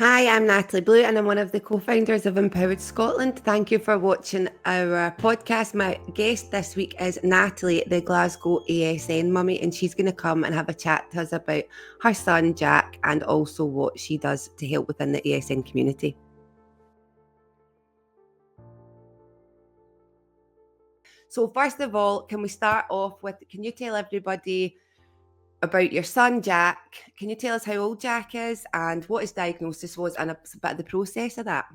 Hi, I'm Natalie Blue and I'm one of the co-founders of Empowered Scotland. Thank you for watching our podcast. My guest this week is Natalie, the Glasgow ASN Mummy, and she's going to come and have a chat to us about her son, Jack, and also what she does to help within the ASN community. So first of all, can we start off with, can you tell everybody about your son, Jack? Can you tell us how old Jack is and what his diagnosis was and a bit of the process of that?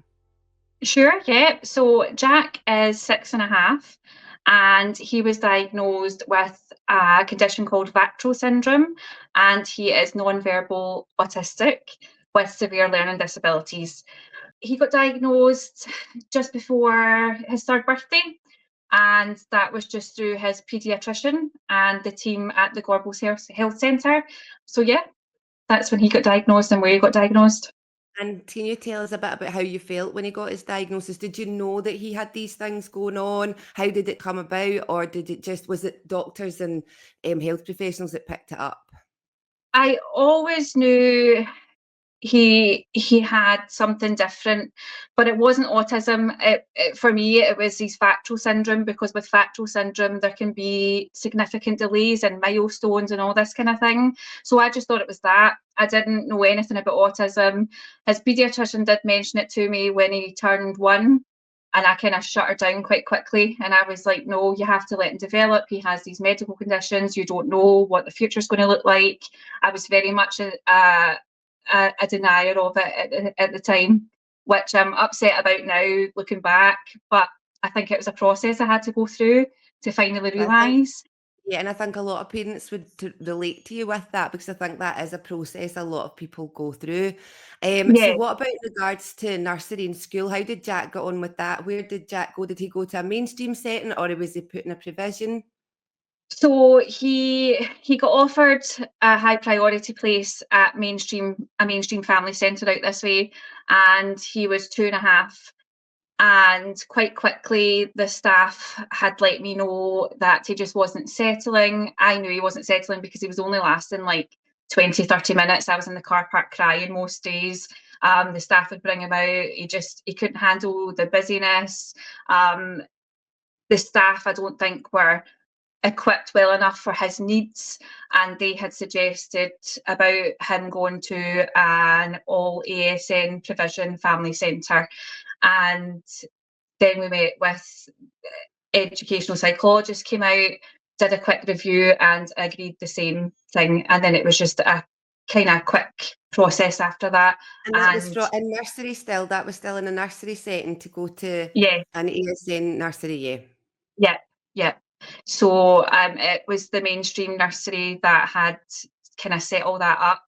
Sure, yeah. So Jack is 6.5, and he was diagnosed with a condition called VACTERL syndrome, and he is non-verbal autistic with severe learning disabilities. He got diagnosed just before his third birthday, and that was just through his paediatrician and the team at the Glasgow Health Centre. So yeah, that's when he got diagnosed and where he got diagnosed. And can you tell us a bit about how you felt when he got his diagnosis? Did you know that he had these things going on? How did it come about? Or was it doctors and health professionals that picked it up? I always knew he had something different, but it wasn't autism. For me, it was his VACTERL syndrome, because with VACTERL syndrome there can be significant delays and milestones and all this kind of thing. So I just thought it was that. I didn't know anything about autism. His paediatrician did mention it to me when he turned 1, and I kind of shut her down quite quickly, and I was like, no, you have to let him develop. He has these medical conditions, you don't know what the future is going to look like. I was very much a denier of it at the time, which I'm upset about now looking back. But I think it was a process I had to go through to finally I think, realise. yeah, and I think a lot of parents would relate to you with that, because I think that is a process a lot of people go through. So Yeah. what about in regards to nursery and school? How did Jack get on with that? Where did Jack go? Did he go to a mainstream setting or was he put in a provision? So he got offered a high priority place at a mainstream family centre out this way, and he was 2.5. And quite quickly, the staff had let me know that he just wasn't settling. I knew he wasn't settling because he was only lasting like 20, 30 minutes. I was in the car park crying most days. The staff would bring him out. He couldn't handle the busyness. The staff, I don't think, were equipped well enough for his needs, and they had suggested about him going to an all ASN provision family centre. And then we met with educational psychologists, came out, did a quick review and agreed the same thing. And then it was just a kind of quick process after that. And that was And in nursery still? That was still in a nursery setting to go to yeah, an ASN nursery, yeah. yeah, yeah. So it was the mainstream nursery that had kind of set all that up.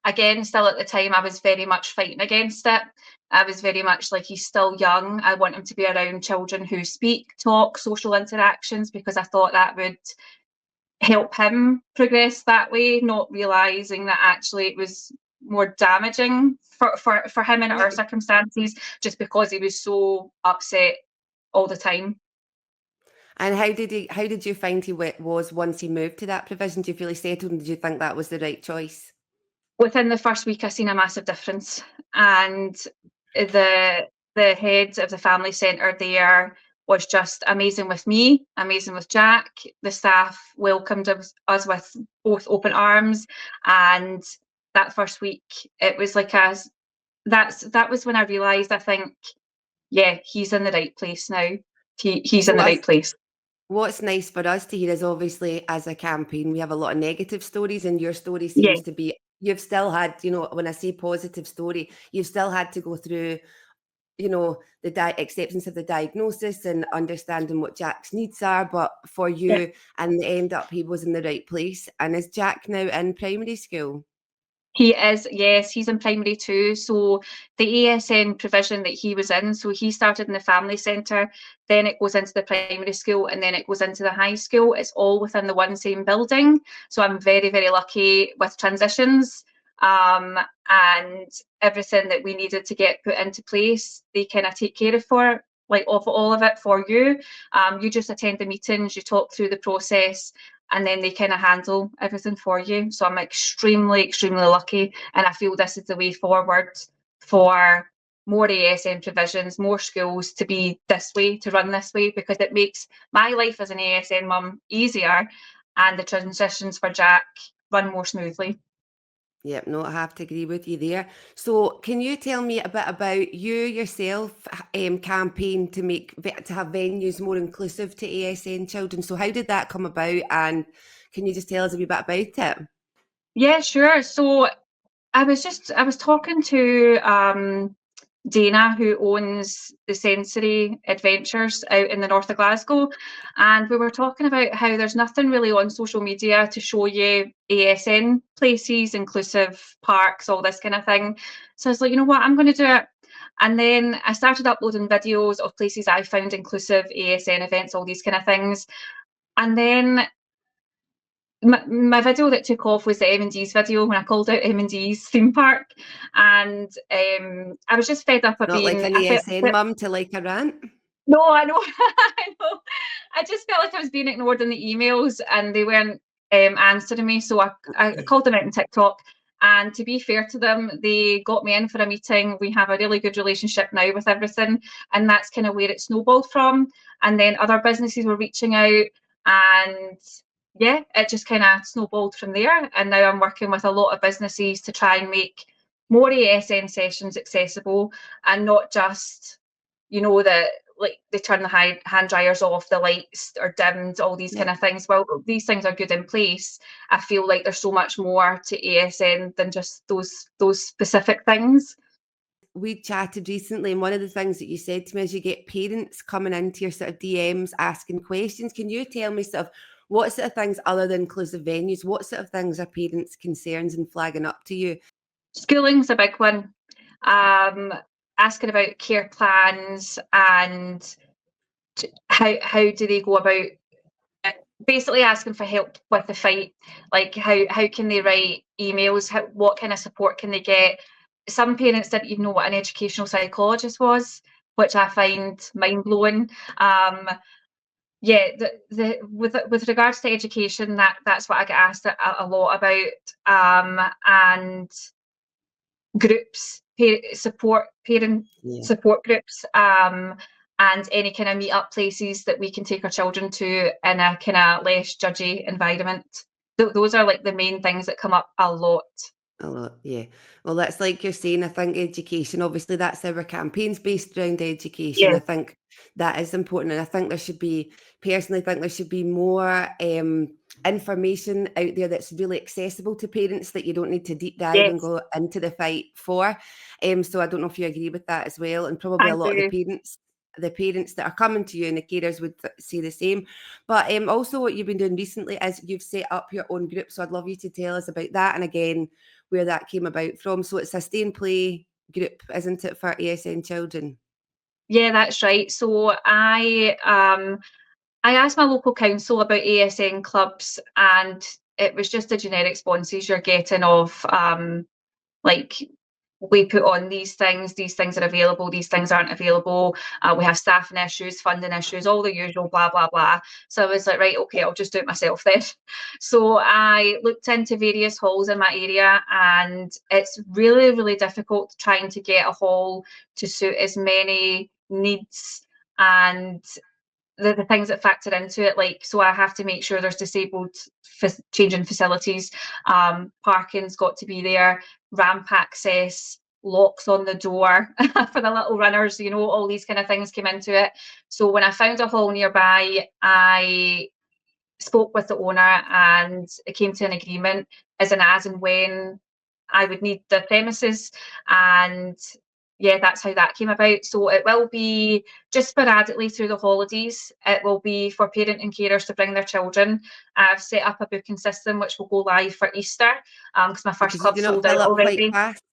Again, still at the time, I was very much fighting against it. I was very much like, he's still young. I want him to be around children who speak, talk, social interactions, because I thought that would help him progress that way, not realising that actually it was more damaging for him in our circumstances, just because he was so upset all the time. And how did you find he was once he moved to that provision? Do you feel he settled and did you think that was the right choice? Within the first week, I seen a massive difference, and the head of the family centre there was just amazing with me, amazing with Jack. The staff welcomed us with both open arms, and that first week, it was like that was when I realised, I think, yeah, he's in the right place now. He's in So the right place. what's nice for us to hear is, obviously, as a campaign, we have a lot of negative stories, and your story Yeah, seems to be, you've still had, when I say positive story, you've still had to go through, the acceptance of the diagnosis and understanding what Jack's needs are. But for yeah. you, and the end up, he was in the right place. And is Jack now in primary school? He is, yes, he's in primary too. So the ASN provision that he was in, so he started in the family centre, then it goes into the primary school, and then it goes into the high school. It's all within the one same building. So I'm very, very lucky with transitions, and everything that we needed to get put into place, they kind of take care of all of it for you. You just attend the meetings, you talk through the process, and then they kind of handle everything for you. So I'm extremely, extremely lucky, and I feel this is the way forward for more ASN provisions, more schools to be this way, to run this way, because it makes my life as an ASN mum easier and the transitions for Jack run more smoothly. Yep, no, I have to agree with you there. So, can you tell me a bit about you yourself campaign to to have venues more inclusive to ASN children? So, how did that come about, and can you just tell us a wee bit about it? Yeah, sure. So I was talking to Dana, who owns the Sensory Adventures out in the north of Glasgow, and we were talking about how there's nothing really on social media to show you ASN places, inclusive parks, all this kind of thing. So I was like, you know what, I'm going to do it. And then I started uploading videos of places I found inclusive ASN events, all these kind of things. And then my video that took off was the M&D's video when I called out M&D's theme park, and I was just fed up of Not like being. an I felt ASN mum to like a rant. no, I know, I know. I just felt like I was being ignored in the emails, and they weren't answering me. So I called them out on TikTok. And to be fair to them, they got me in for a meeting. We have a really good relationship now with everything, and that's kind of where it snowballed from. And then other businesses were reaching out, and yeah, it just kind of snowballed from there. And now I'm working with a lot of businesses to try and make more ASN sessions accessible, and not just, that like they turn the hand dryers off, the lights are dimmed, all these kind of things. Well, these things are good in place. I feel like there's so much more to ASN than just those specific things. We chatted recently, and one of the things that you said to me is you get parents coming into your sort of DMs asking questions. Can you tell me sort of what sort of things, other than inclusive venues, what sort of things are parents' concerns and flagging up to you? Schooling's a big one. Asking about care plans and how do they go about basically asking for help with the fight, like how can they write emails, what kind of support can they get. Some parents didn't even know what an educational psychologist was, which I find mind-blowing. Yeah, with regards to education, that's what I get asked a lot about, and groups, parent support groups, and any kind of meet up places that we can take our children to in a kind of less judgy environment. Those are like the main things that come up a lot. A lot, yeah. Well, that's like you're saying, I think education, obviously that's our campaigns based around education. Yeah, I think that is important. And I think there should be, personally think there should be more information out there that's really accessible to parents that you don't need to deep dive and yes, go into the fight for. So I don't know if you agree with that as well. And probably a I lot of do. the parents that are coming to you and the carers would say the same. But also what you've been doing recently is you've set up your own group. So I'd love you to tell us about that. And again, where that came about from. So it's a stay and play group, isn't it, for ASN children? Yeah, that's right. So I asked my local council about ASN clubs, and it was just the generic responses you're getting of like, we put on these things are available, these things aren't available, we have staffing issues, funding issues, all the usual blah blah blah. So I was like, right, okay, I'll just do it myself then. So I looked into various halls in my area, and it's really, really difficult trying to get a hall to suit as many needs and the things that factor into it. Like, so I have to make sure there's disabled changing facilities, parking's got to be there, ramp access, locks on the door for the little runners, all these kind of things came into it. So when I found a hall nearby, I spoke with the owner, and it came to an agreement as and when I would need the premises. And yeah, that's how that came about. So it will be just sporadically through the holidays. It will be for parent and carers to bring their children. I've set up a booking system which will go live for Easter, because my first Because you club do not sold fill out up quite already. fast.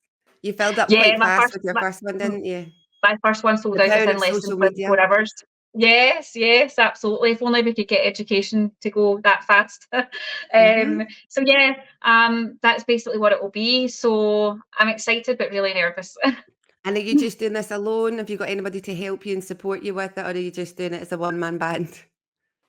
You filled up Yeah, quite fast with your first one, didn't you? my first one sold The out power within of less than social 24 media. hours. Yes, absolutely. If only we could get education to go that fast. Hmm. So yeah, that's basically what it will be. So I'm excited but really nervous. And are you just doing this alone? Have you got anybody to help you and support you with it, or are you just doing it as a one-man band?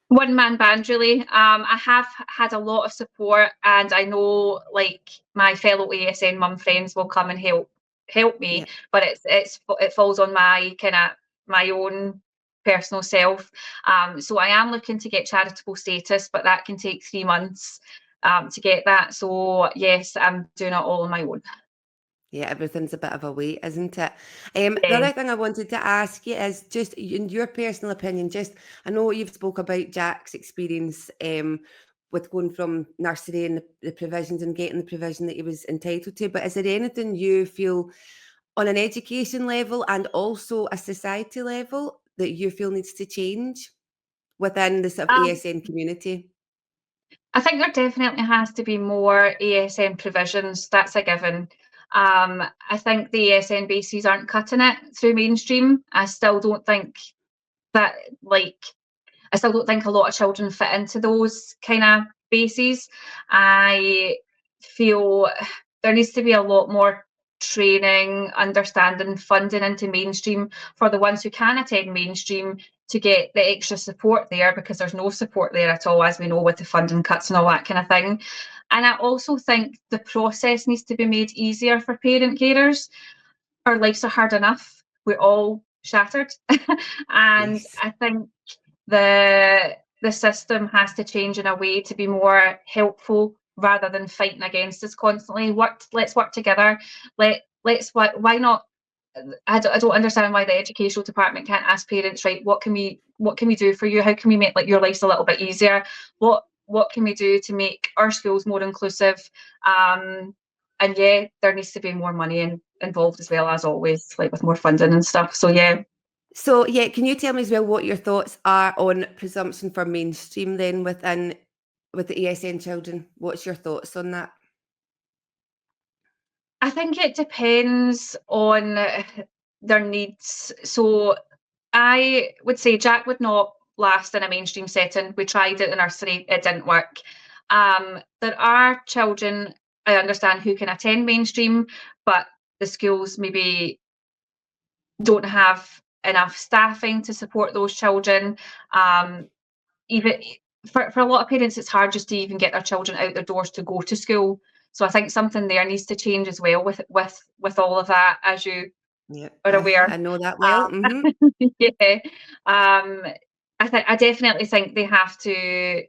One-man band, really. I have had a lot of support, and I know like my fellow ASN mum friends will come and help help me, Yeah. but it falls on my own personal self. So I am looking to get charitable status, but that can take 3 months to get that. So yes, I'm doing it all on my own. Yeah, everything's a bit of a wait, isn't it? The Yeah. other thing I wanted to ask you is just in your personal opinion, just I know you've spoke about Jack's experience with going from nursery and the provisions and getting the provision that he was entitled to, but is there anything you feel on an education level and also a society level that you feel needs to change within the sort of Um, ASN community? I think there definitely has to be more ASN provisions. That's a given. I think the ASN bases aren't cutting it through mainstream. I still don't think that, like, I still don't think a lot of children fit into those kind of bases. I feel there needs to be a lot more training, understanding, funding into mainstream for the ones who can attend mainstream to get the extra support there, because there's no support there at all, as we know, with the funding cuts and all that kind of thing. And I also think the process needs to be made easier for parent carers. Our lives are hard enough. We're all shattered. And Yes. I think the system has to change in a way to be more helpful rather than fighting against us constantly. Let's work together. Why not? I don't understand why the educational department can't ask parents, right, what can we do for you? How can we make like your lives a little bit easier? What can we do to make our schools more inclusive? And yeah, there needs to be more money involved as well, as always, like with more funding and stuff. So yeah. So, yeah, can you tell me as well what your thoughts are on presumption for mainstream then with the ASN children? What's your thoughts on that? I think it depends on their needs. So I would say Jack would not last in a mainstream setting. We tried it in nursery, it didn't work. There are children, I understand, who can attend mainstream, but the schools maybe don't have enough staffing to support those children. Even for a lot of parents, it's hard just to even get their children out their doors to go to school. So I think something there needs to change as well with all of that, as you Yeah, are I aware. know that well. Yeah. Um, I definitely think they have to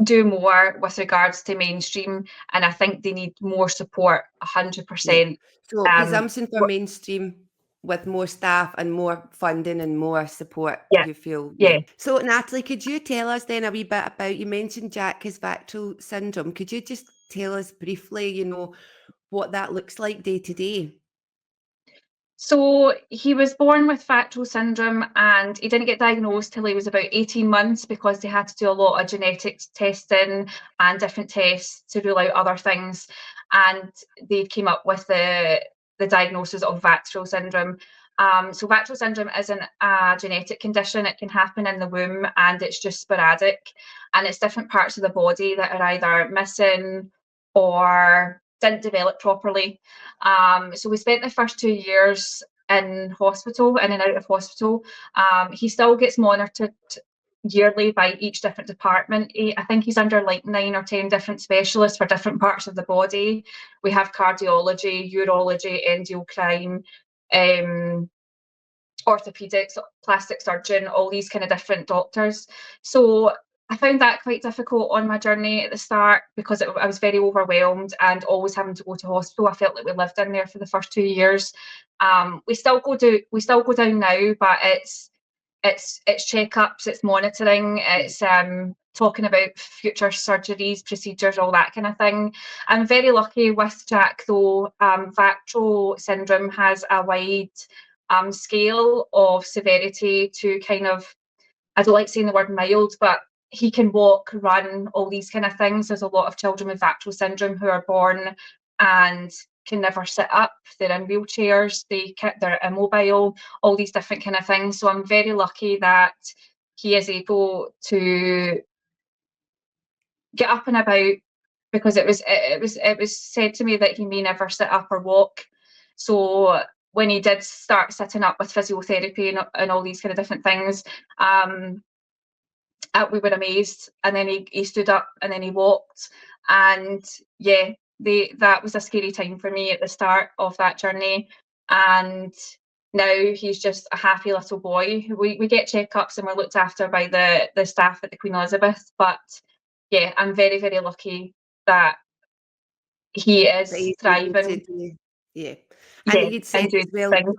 do more with regards to mainstream, and I think they need more support, Yeah. 100%. So Um, presumption for wh- mainstream with more staff and more funding and more support, yeah, you feel, yeah. yeah. So Natalie, could you tell us then a wee bit about, you mentioned Jack has Vactal syndrome. Could you just tell us briefly, what that looks like day to day? So he was born with Vactal syndrome, and he didn't get diagnosed till he was about 18 months because they had to do a lot of genetics testing and different tests to rule out other things. And they came up with the diagnosis of Vactal syndrome. So Vactal syndrome isn't a genetic condition. It can happen in the womb and it's just sporadic. And it's different parts of the body that are either missing or didn't develop properly. So we spent the first 2 years in hospital, in and out of hospital. He still gets monitored yearly by each different department. I think he's under like 9 or 10 different specialists for different parts of the body. We have cardiology, urology, endocrine, orthopedics, plastic surgeon, all these kind of different doctors. So I found that quite difficult on my journey at the start because I was very overwhelmed and always having to go to hospital. I felt like we lived in there for the first 2 years. We still go down now, but it's checkups, it's monitoring, it's talking about future surgeries, procedures, all that kind of thing. I'm very lucky with Jack though. Vactal syndrome has a wide scale of severity to kind of, I don't like saying the word mild, but he can walk, run, all these kind of things. There's a lot of children with Vactal syndrome who are born and can never sit up. They're in wheelchairs, they're immobile, all these different kind of things. So I'm very lucky that he is able to get up and about, because it was said to me that he may never sit up or walk. So when he did start sitting up with physiotherapy and all these kind of different things, we were amazed. And then he stood up and then he walked. And yeah, that was a scary time for me at the start of that journey. And now he's just a happy little boy. We get checkups and we're looked after by the staff at the Queen Elizabeth. But yeah, I'm very, very lucky that he that is he's able to thriving. do. Yeah. Yeah, And you'd said and doing as well, things.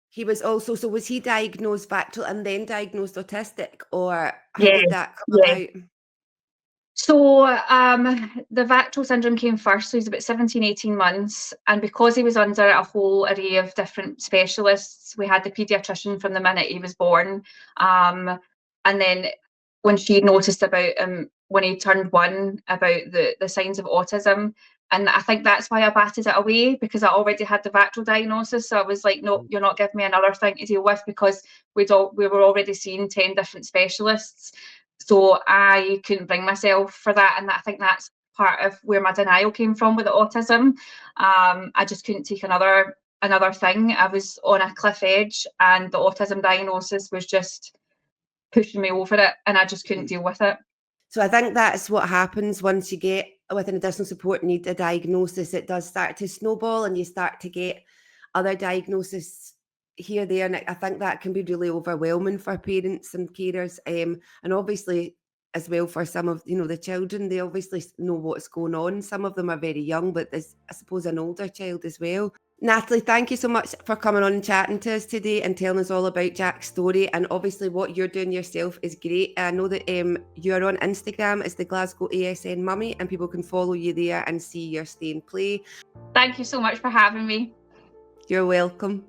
he was also, so was he diagnosed VACTAL and then diagnosed autistic, or how Yeah, did that come yeah. about? So the VACTAL syndrome came first, so he was about 17, 18 months. And because he was under a whole array of different specialists, we had the paediatrician from the minute he was born. And then when she noticed about him when he turned 1, about the signs of autism, and I think that's why I batted it away, because I already had the VACTAL diagnosis. So I was like, no, you're not giving me another thing to deal with, because we were already seeing 10 different specialists. So I couldn't bring myself for that. And I think that's part of where my denial came from with the autism. I just couldn't take another thing. I was on a cliff edge, and the autism diagnosis was just pushing me over it, and I just couldn't deal with it. So I think that's what happens once you get with an additional support need a diagnosis. It does start to snowball, and you start to get other diagnoses here, there, and I think that can be really overwhelming for parents and carers, and obviously as well for some of the children. They obviously know what's going on. Some of them are very young, but there's, I suppose, an older child as well. Natalie, thank you so much for coming on and chatting to us today and telling us all about Jack's story. And obviously what you're doing yourself is great. I know that you're on Instagram as the Glasgow ASN Mummy, and people can follow you there and see your stay and play. Thank you so much for having me. You're welcome.